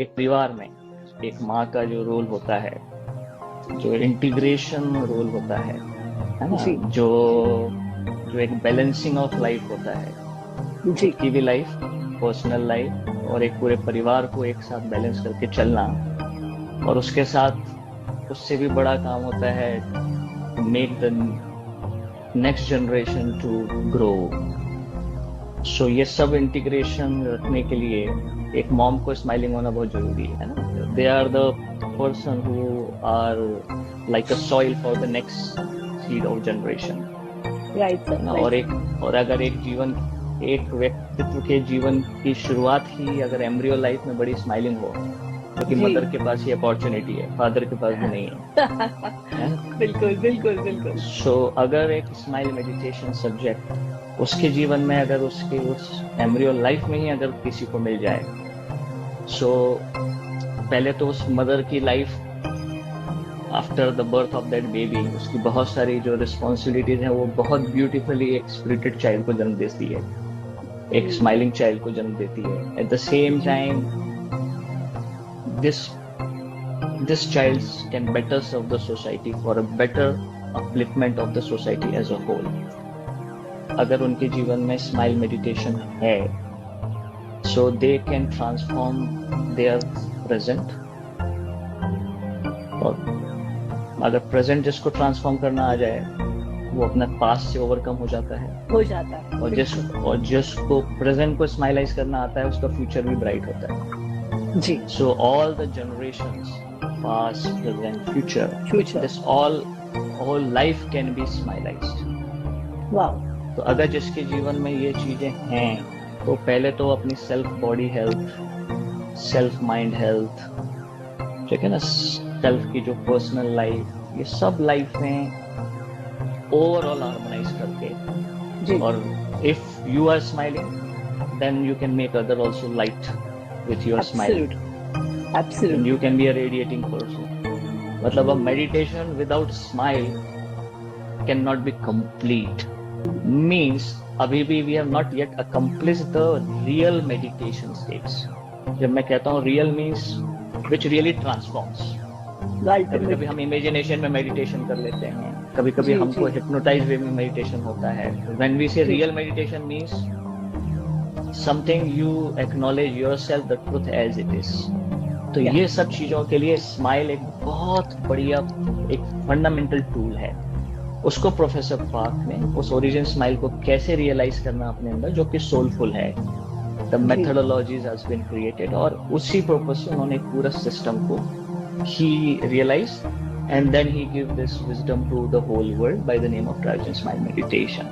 एक परिवार में एक माँ का जो रोल होता है, जो इंटीग्रेशन रोल होता है ना, जी। जो जो एक बैलेंसिंग ऑफ लाइफ होता है, खुद जी। की भी लाइफ, पर्सनल लाइफ और एक पूरे परिवार को एक साथ बैलेंस करके चलना। और उसके साथ उससे भी बड़ा काम होता है to make the next generation to grow. So ये सब इंटीग्रेशन रखने के लिए एक मॉम को स्माइलिंग होना बहुत जरूरी है ना। They are the person who are like a soil for the next seed of generation, right है सर, ना। राइट। और अगर एक व्यक्तित्व के जीवन की शुरुआत ही अगर एम्ब्रियो लाइफ में बड़ी स्माइलिंग हो, क्योंकि जी। मदर के पास ये अपॉर्चुनिटी है, फादर के पास भी नहीं है ना। बिल्कुल बिल्कुल बिल्कुल। सो अगर एक स्माइल मेडिटेशन सब्जेक्ट उसके जीवन में, अगर उसके उस एम्ब्रियो लाइफ में ही अगर किसी को मिल जाए, सो पहले तो उस मदर की life after the birth of that baby, उसकी बहुत सारी जो रिस्पॉन्सिबिलिटीज हैं वो बहुत ब्यूटीफुली एक स्पिरिटेड चाइल्ड को जन्म देती है, एक स्माइलिंग चाइल्ड को जन्म देती है। एट द सेम जी। Time this this child can better serve the society for a better upliftment of the society as a whole। अगर उनके जीवन में स्माइल मेडिटेशन है, so they can transform their present। और अगर प्रेजेंट जिसको transform करना आ जाए, वो अपना पास्ट से ओवरकम हो जाता है। हो जाता है और जिसको प्रेजेंट को स्माइलाइज करना आता है, उसका फ्यूचर भी ब्राइट होता है। जी। So all the generations, past, present, future, future. this all life can be smilized। वाह। तो अगर जिसके जीवन में ये चीजें हैं, तो पहले तो अपनी self body health, self mind health, ठीक है ना, सेल्फ की जो पर्सनल लाइफ, ये सब लाइफ में ओवरऑल हार्मोनाइज करके, जी। और if you are smiling then you can make other also light with your smile, absolute. and absolute. you can be a radiating person। मतलब a meditation without smile cannot be complete, means अभी भी we have not yet accomplished the real meditation states। जब मैं कहता हूँ real means which really transforms। कभी कभी हम इमेजिनेशन में मेडिटेशन कर लेते हैं, कभी कभी जी। हमको जी। हिप्नोटाइज वे में मेडिटेशन होता है। when we say ji. real meditation means something you acknowledge yourself the truth as it is। तो Yeah. ये सब चीजों के लिए स्माइल एक बहुत बढ़िया एक फंडामेंटल टूल है। उसको प्रोफेसर पार्क ने उस ओरिजिन स्माइल को कैसे रियलाइज करना अपने अंदर, जो कि सोलफुल है, the methodologies has been created, और उसी पर्पस से उन्होंने एक पूरा सिस्टम को ही realize, and then he give this wisdom to the whole world by the name of transition smile meditation.